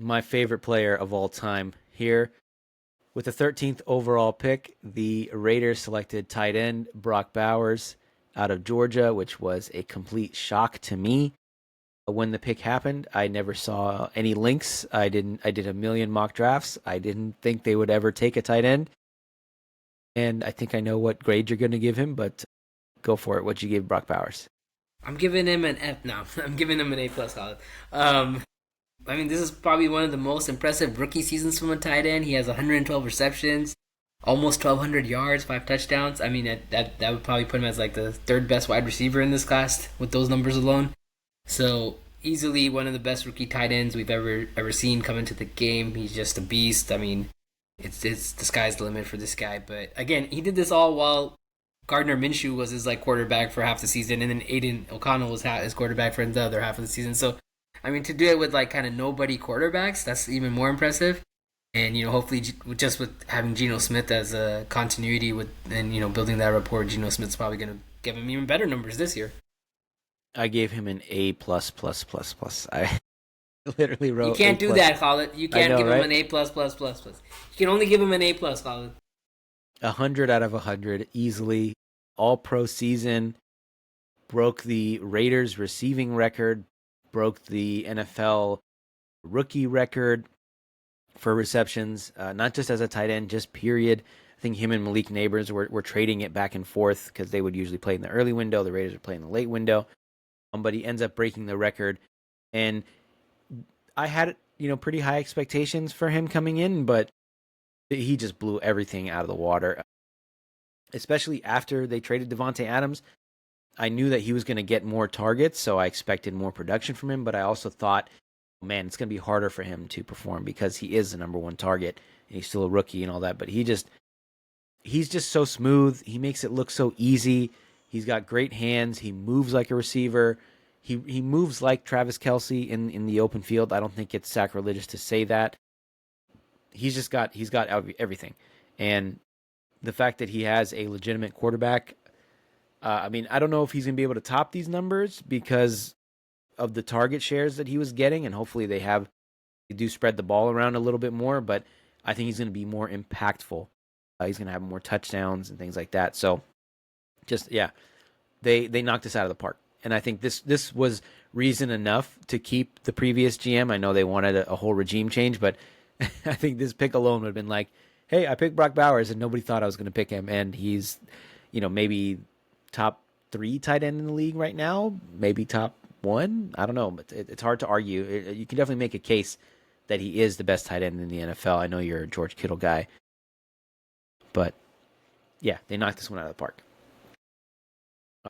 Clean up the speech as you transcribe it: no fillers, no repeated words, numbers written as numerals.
My favorite player of all time here. With the 13th overall pick, the Raiders selected tight end Brock Bowers out of Georgia, which was a complete shock to me. When the pick happened, I never saw any links. I did a million mock drafts. I didn't think they would ever take a tight end. And I think I know what grade you're going to give him, but go for it. What'd you give Brock Bowers? I'm giving him an F. No, I'm giving him an A plus. Khaled. Um, I mean, this is probably one of the most impressive rookie seasons from a tight end. He has 112 receptions, almost 1,200 yards, 5 touchdowns. I mean, that would probably put him as like the third best wide receiver in this class with those numbers alone. So easily one of the best rookie tight ends we've ever seen come into the game. He's just a beast. I mean, it's the sky's the limit for this guy. But again, he did this all while Gardner Minshew was his like quarterback for half the season, and then Aiden O'Connell was his quarterback for the other half of the season. So, I mean, to do it with like kind of nobody quarterbacks, that's even more impressive. And hopefully, just with having Geno Smith as a continuity with, and building that rapport, Geno Smith's probably going to give him even better numbers this year. I gave him an A plus plus plus plus. I literally You wrote A can't do plus. that, Khaled. You I can't know, give him right? an A plus plus plus plus. You can only give him an A plus, Khaled. 100 out of 100 easily. All pro season. Broke the Raiders receiving record. Broke the NFL rookie record for receptions, not just as a tight end, just period. I think him and Malik Neighbors were trading it back and forth because they would usually play in the early window. The Raiders would play in the late window. But he ends up breaking the record. And I had, pretty high expectations for him coming in, but he just blew everything out of the water, especially after they traded Devontae Adams. I knew that he was going to get more targets, so I expected more production from him, but I also thought, man, it's going to be harder for him to perform because he is the number one target and he's still a rookie and all that, but he's just so smooth. He makes it look so easy. He's got great hands. He moves like a receiver. He moves like Travis Kelsey in the open field. I don't think it's sacrilegious to say that. He's got everything, and the fact that he has a legitimate quarterback. I mean, I don't know if he's gonna be able to top these numbers because of the target shares that he was getting, and hopefully they do spread the ball around a little bit more. But I think he's gonna be more impactful. He's gonna have more touchdowns and things like that. So just yeah, they knocked us out of the park. And I think this was reason enough to keep the previous GM. I know they wanted a whole regime change, but I think this pick alone would have been like, hey, I picked Brock Bowers, and nobody thought I was going to pick him, and he's, maybe top three tight end in the league right now, maybe top one. I don't know, but it's hard to argue. You can definitely make a case that he is the best tight end in the NFL. I know you're a George Kittle guy, but yeah, they knocked this one out of the park.